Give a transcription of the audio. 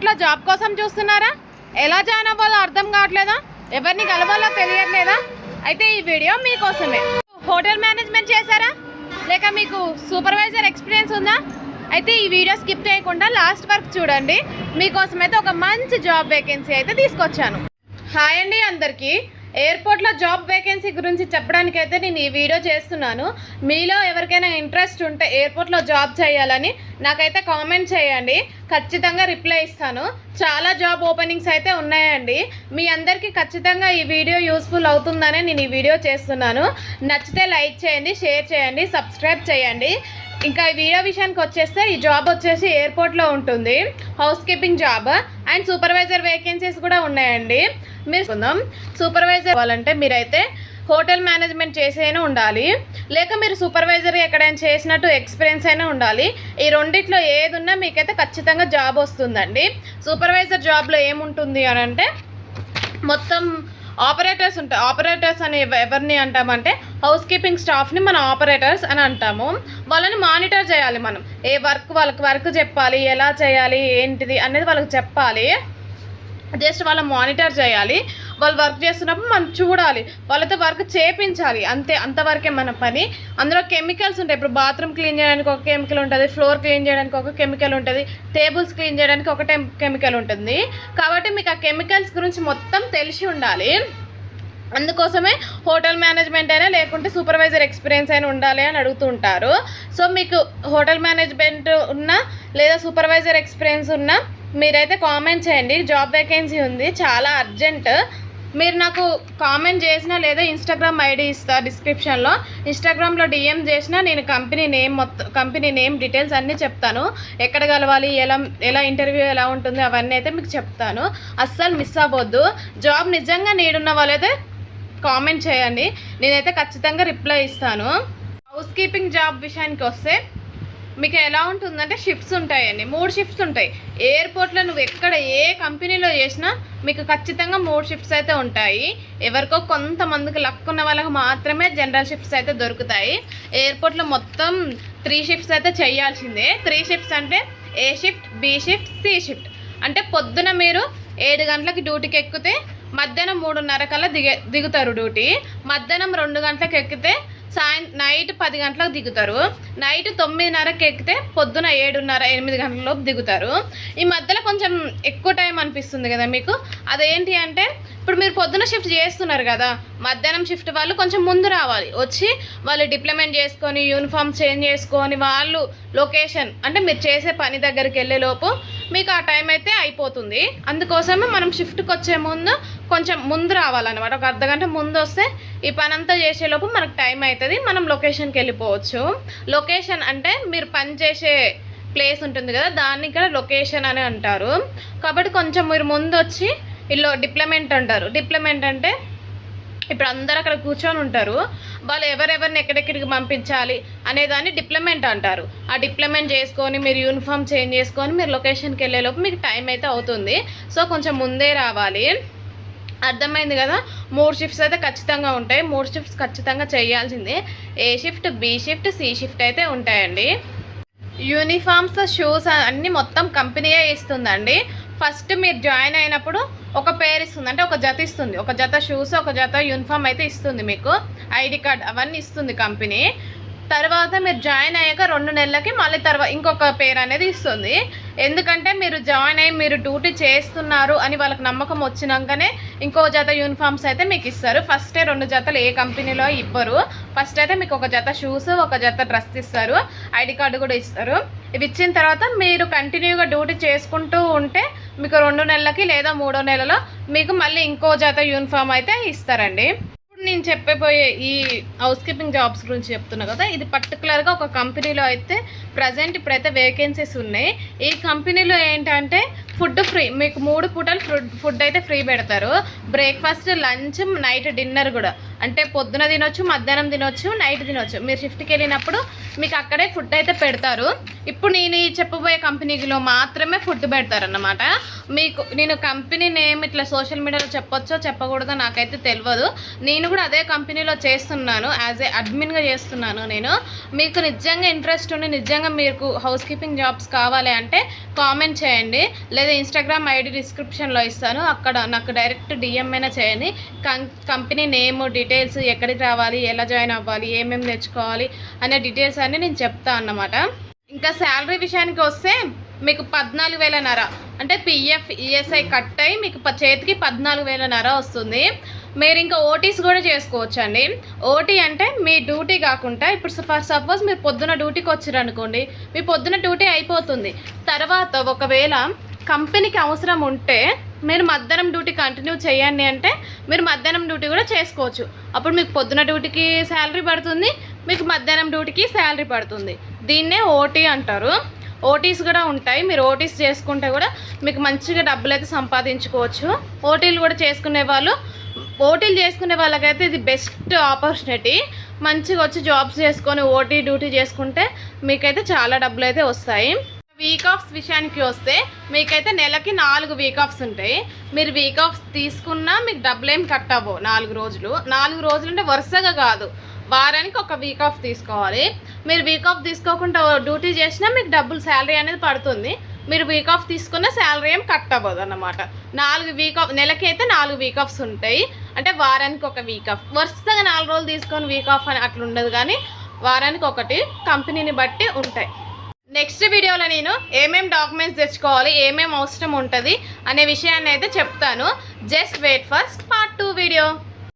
ఎయిర్పోర్ట్లో జాబ్ కోసం చూస్తున్నారా? ఎలా జాయిన్ అవ్వాలో అర్థం కావట్లేదా? ఎవరిని కలవాలో తెలియట్లేదా? అయితే ఈ వీడియో మీకోసమే. హోటల్ మేనేజ్మెంట్ చేశారా, లేక మీకు సూపర్వైజర్ ఎక్స్పీరియన్స్ ఉందా? అయితే ఈ వీడియో స్కిప్ చేయకుండా లాస్ట్ వరకు చూడండి. మీకోసం అయితే ఒక మంచి జాబ్ వేకెన్సీ అయితే తీసుకొచ్చాను. హాయ్ అండి అందరికీ. ఎయిర్పోర్ట్లో జాబ్ వేకెన్సీ గురించి చెప్పడానికి అయితే నేను ఈ వీడియో చేస్తున్నాను. మీలో ఎవరికైనా ఇంట్రెస్ట్ ఉంటే ఎయిర్పోర్ట్లో జాబ్ చేయాలని నాకైతే కామెంట్ చేయండి, ఖచ్చితంగా రిప్లై ఇస్తాను. చాలా జాబ్ ఓపెనింగ్స్ అయితే ఉన్నాయండి. మీ అందరికీ ఖచ్చితంగా ఈ వీడియో యూస్ఫుల్ అవుతుందనే నేను ఈ వీడియో చేస్తున్నాను. నచ్చితే లైక్ చేయండి, షేర్ చేయండి, సబ్స్క్రైబ్ చేయండి. ఇంకా ఈ వీడియో విషయానికి వచ్చేస్తే ఈ జాబ్ వచ్చేసి ఎయిర్పోర్ట్లో ఉంటుంది. House keeping job and supervisor vacancies కూడా ఉన్నాయండి. మీరు సూపర్వైజర్ అవ్వాలంటే మీరైతే హోటల్ మేనేజ్మెంట్ చేసైనా ఉండాలి, లేక మీరు సూపర్వైజర్ ఎక్కడైనా చేసినట్టు ఎక్స్పీరియన్స్ అయినా ఉండాలి. ఈ రెండిట్లో ఏది ఉన్నా మీకైతే ఖచ్చితంగా జాబ్ వస్తుందండి. సూపర్వైజర్ జాబ్లో ఏముంటుంది అని అంటే మొత్తం ఆపరేటర్స్ ఉంటాయి. ఆపరేటర్స్ అని ఎవరిని అంటామంటే హౌస్ కీపింగ్ స్టాఫ్ని మనం ఆపరేటర్స్ అని అంటాము. వాళ్ళని మానిటర్ చేయాలి. మనం ఏ వాళ్ళకి వర్క్ చెప్పాలి, ఎలా చేయాలి ఏంటిది అనేది వాళ్ళకి చెప్పాలి. జస్ట్ వాళ్ళ మానిటర్ చేయాలి. వాళ్ళు వర్క్ చేస్తున్నప్పుడు మనం చూడాలి, వాళ్ళతో వర్క్ చేయించాలి, అంతవరకే మన పని. అందులో కెమికల్స్ ఉంటాయి. ఇప్పుడు బాత్రూమ్ క్లీన్ చేయడానికి ఒక కెమికల్ ఉంటుంది, ఫ్లోర్ క్లీన్ చేయడానికి ఒక కెమికల్ ఉంటుంది, టేబుల్స్ క్లీన్ చేయడానికి ఒక కెమికల్ ఉంటుంది. కాబట్టి మీకు ఆ కెమికల్స్ గురించి మొత్తం తెలిసి ఉండాలి. అందుకోసమే హోటల్ మేనేజ్మెంట్ అయినా లేకుంటే సూపర్వైజర్ ఎక్స్పీరియన్స్ అయినా ఉండాలి అని అడుగుతుంటారు. సో మీకు హోటల్ మేనేజ్మెంట్ ఉన్నా లేదా సూపర్వైజర్ ఎక్స్పీరియన్స్ ఉన్నా మీరైతే కామెంట్ చేయండి. జాబ్ వేకెన్సీ ఉంది, చాలా అర్జెంట్. మీరు నాకు కామెంట్ చేసినా లేదా ఇన్స్టాగ్రామ్ ఐడి ఇస్తా డిస్క్రిప్షన్లో. ఇన్స్టాగ్రామ్లో డిఎం చేసినా నేను కంపెనీ నేమ్ డీటెయిల్స్ అన్నీ చెప్తాను. ఎక్కడ కలవాలి, ఎలా ఇంటర్వ్యూ ఎలా ఉంటుంది అవన్నీ అయితే మీకు చెప్తాను. అస్సలు మిస్ అవ్వద్దు. జాబ్ నిజంగా నీడున్న వాళ్ళైతే కామెంట్ చేయండి, నేనైతే ఖచ్చితంగా రిప్లై ఇస్తాను. హౌస్ కీపింగ్ జాబ్ విషయానికి వస్తే మీకు ఎలా ఉంటుందంటే షిఫ్ట్స్ ఉంటాయండి. 3 షిఫ్ట్స్ ఉంటాయి. ఎయిర్పోర్ట్లో నువ్వు ఎక్కడ ఏ కంపెనీలో చేసినా మీకు ఖచ్చితంగా 3 షిఫ్ట్స్ అయితే ఉంటాయి. ఎవరికో కొంతమందికి లక్ ఉన్న వాళ్ళకి మాత్రమే జనరల్ షిఫ్ట్స్ అయితే దొరుకుతాయి. ఎయిర్పోర్ట్లో మొత్తం 3 షిఫ్ట్స్ అయితే చేయాల్సిందే. 3 షిఫ్ట్స్ అంటే A shift, B shift, C shift. అంటే పొద్దున మీరు 7 గంటలకి డ్యూటీకి ఎక్కితే మధ్యాహ్నం 3:30 కల్లా దిగుతారు డ్యూటీ. మధ్యాహ్నం 2 గంటలకు ఎక్కితే నైట్ 10 గంటలకు దిగుతారు. నైట్ 9:30కి ఎక్కితే పొద్దున 7:30, 8 గంటల లోపు దిగుతారు. ఈ మధ్యలో కొంచెం ఎక్కువ టైం అనిపిస్తుంది కదా మీకు. అదేంటి అంటే ఇప్పుడు మీరు పొద్దున షిఫ్ట్ చేస్తున్నారు కదా, మధ్యాహ్నం షిఫ్ట్ వాళ్ళు కొంచెం ముందు రావాలి. వచ్చి వాళ్ళు డిప్లొమెంట్ చేసుకొని యూనిఫామ్ చేంజ్ చేసుకొని వాళ్ళు లొకేషన్ అంటే మీరు చేసే పని దగ్గరికి వెళ్ళే లోపు మీకు ఆ టైం అయితే అయిపోతుంది. అందుకోసమే మనం షిఫ్ట్కి వచ్చే ముందు కొంచెం ముందు రావాలన్నమాట. ఒక అర్ధగంట ముందు వస్తే ఈ పని అంతా చేసేలోపు మనకు టైం అవుతుంది, మనం లొకేషన్కి వెళ్ళిపోవచ్చు. లొకేషన్ అంటే మీరు పని చేసే ప్లేస్ ఉంటుంది కదా, దాన్ని ఇక్కడ లొకేషన్ అని అంటారు. కాబట్టి కొంచెం మీరు ముందు వచ్చి ఇల్లు డిప్లొమెంట్ అంటారు. డిప్లొమెంట్ అంటే ఇప్పుడు అందరూ అక్కడ కూర్చొని ఉంటారు, వాళ్ళు ఎవరెవరిని ఎక్కడెక్కడికి పంపించాలి అనేదాన్ని డిప్లొమెంట్ అంటారు. ఆ డిప్లొమెంట్ చేసుకొని మీరు యూనిఫామ్ చేంజ్ చేసుకొని మీరు లొకేషన్కి వెళ్ళేలోపు మీకు టైం అయితే అవుతుంది. సో కొంచెం ముందే రావాలి. అర్థమైంది కదా. 3 షిఫ్ట్స్ అయితే ఖచ్చితంగా ఉంటాయి. 3 షిఫ్ట్స్ ఖచ్చితంగా చేయాల్సిందే. A shift, B shift, C shift అయితే ఉంటాయండి. యూనిఫామ్స్, షూస్ అన్నీ మొత్తం కంపెనీయే ఇస్తుందండి. ఫస్ట్ మీరు జాయిన్ అయినప్పుడు ఒక పేరు ఇస్తుంది, అంటే ఒక జత ఇస్తుంది. ఒక జత షూస్, ఒక జత యూనిఫామ్ అయితే ఇస్తుంది. మీకు ఐడి కార్డ్ అవన్నీ ఇస్తుంది కంపెనీ. తర్వాత మీరు జాయిన్ అయ్యాక 2 నెలలకి మళ్ళీ ఇంకొక పేరు అనేది ఇస్తుంది. ఎందుకంటే మీరు జాయిన్ అయ్యి మీరు డ్యూటీ చేస్తున్నారు అని వాళ్ళకి నమ్మకం వచ్చినాకనే ఇంకో జత యూనిఫామ్స్ అయితే మీకు ఇస్తారు. ఫస్టే 2 జతలు ఏ కంపెనీలో ఇవ్వరు. ఫస్ట్ అయితే మీకు ఒక జత షూస్, ఒక జత డ్రెస్ ఇస్తారు, ఐడి కార్డు కూడా ఇస్తారు. ఇవి ఇచ్చిన తర్వాత మీరు కంటిన్యూగా డ్యూటీ చేసుకుంటూ ఉంటే మీకు 2 నెలలకి లేదా 3వ నెలలో మీకు మళ్ళీ ఇంకో జత యూనిఫామ్ అయితే ఇస్తారండి. నేను చెప్పబోయే ఈ హౌస్ కీపింగ్ జాబ్స్ గురించి చెప్తున్నా కదా, ఇది పర్టికులర్గా ఒక కంపెనీలో అయితే ప్రజెంట్ ఇప్పుడైతే వేకెన్సీస్ ఉన్నాయి. ఈ కంపెనీలో ఏంటంటే ఫుడ్ ఫ్రీ, మీకు 3 పూటలు ఫుడ్ అయితే ఫ్రీ పెడతారు. బ్రేక్ఫాస్ట్, లంచ్, నైట్ డిన్నర్ కూడా. అంటే పొద్దున తినొచ్చు, మధ్యాహ్నం తినొచ్చు, నైట్ తినొచ్చు. మీరు షిఫ్ట్కి వెళ్ళినప్పుడు మీకు అక్కడే ఫుడ్ అయితే పెడతారు. ఇప్పుడు నేను చెప్పబోయే కంపెనీలో మాత్రమే ఫుడ్ పెడతారన్నమాట. నేను కంపెనీ నేమ్ ఇట్లా సోషల్ మీడియాలో చెప్పొచ్చో చెప్పకూడదో నాకైతే తెలియదు. నేను కూడా అదే కంపెనీలో చేస్తున్నాను, యాజ్ ఏ అడ్మిన్గా చేస్తున్నాను నేను. మీకు నిజంగా ఇంట్రెస్ట్ ఉండి నిజంగా మీకు హౌస్ కీపింగ్ జాబ్స్ కావాలి అంటే కామెంట్ చేయండి, లేదా ఇన్స్టాగ్రామ్ ఐడి డిస్క్రిప్షన్లో ఇస్తాను, అక్కడ నాకు డైరెక్ట్ డిఎం అయినా చేయండి. కంపెనీ నేమ్, డీటెయిల్స్, ఎక్కడికి రావాలి, ఎలా జాయిన్ అవ్వాలి, ఏమేమి తెచ్చుకోవాలి అనే డీటెయిల్స్ అన్నీ నేను చెప్తాను అన్నమాట. ఇంకా శాలరీ విషయానికి వస్తే మీకు 14,500 అంటే పిఎఫ్ ఈఎస్ఐ కట్ అయ్యి మీకు చేతికి 14,500 వస్తుంది. మీరు ఇంకా ఓటీస్ కూడా చేసుకోవచ్చు అండి. ఓటీ అంటే మీ డ్యూటీ కాకుండా ఇప్పుడు ఫర్ సపోజ్ మీరు పొద్దున డ్యూటీకి వచ్చారు అనుకోండి, మీ పొద్దున డ్యూటీ అయిపోతుంది. తర్వాత ఒకవేళ కంపెనీకి అవసరం ఉంటే మీరు మధ్యాహ్నం డ్యూటీ కంటిన్యూ చేయండి అంటే మీరు మధ్యాహ్నం డ్యూటీ కూడా చేసుకోవచ్చు. అప్పుడు మీకు పొద్దున డ్యూటీకి శాలరీ పడుతుంది, మీకు మధ్యాహ్నం డ్యూటీకి శాలరీ పడుతుంది. దీన్నే ఓటీ అంటారు. ఓటీస్ కూడా ఉంటాయి. మీరు ఓటీస్ చేసుకుంటే కూడా మీకు మంచిగా డబ్బులు అయితే సంపాదించుకోవచ్చు. ఓటీలు కూడా చేసుకునే వాళ్ళకైతే ఇది బెస్ట్ ఆపర్చునిటీ. మంచిగా వచ్చి జాబ్స్ చేసుకొని ఓటీ డ్యూటీ చేసుకుంటే మీకైతే చాలా డబ్బులు అయితే వస్తాయి. వీక్ ఆఫ్స్ విషయానికి వస్తే మీకైతే నెలకి 4 వీక్ ఆఫ్స్ ఉంటాయి. మీరు వీక్ ఆఫ్స్ తీసుకున్నా మీకు డబ్బులు ఏం కట్ అవ్వవు. 4 రోజులు అంటే వరుసగా కాదు, వారానికి ఒక వీక్ ఆఫ్ తీసుకోవాలి. మీరు వీక్ ఆఫ్ తీసుకోకుండా డ్యూటీ చేసినా మీకు డబ్బులు శాలరీ అనేది పడుతుంది. మీరు వీక్ ఆఫ్ తీసుకున్న శాలరీ ఏం కట్ అవ్వదు అన్నమాట. 4 వీక్ ఆఫ్ నెలకి అయితే 4 వీక్ ఆఫ్స్ ఉంటాయి. అంటే వారానికి ఒక వీక్ ఆఫ్, వరుసగా 4 రోజులు తీసుకొని వీక్ ఆఫ్ అని అట్లా ఉండదు, కానీ వారానికి ఒకటి కంపెనీని బట్టి ఉంటాయి. నెక్స్ట్ వీడియోలో నేను ఏమేమి డాక్యుమెంట్స్ తెచ్చుకోవాలి, ఏమేమి అవసరం ఉంటుంది అనే విషయాన్ని అయితే చెప్తాను. Just wait for part 2 video.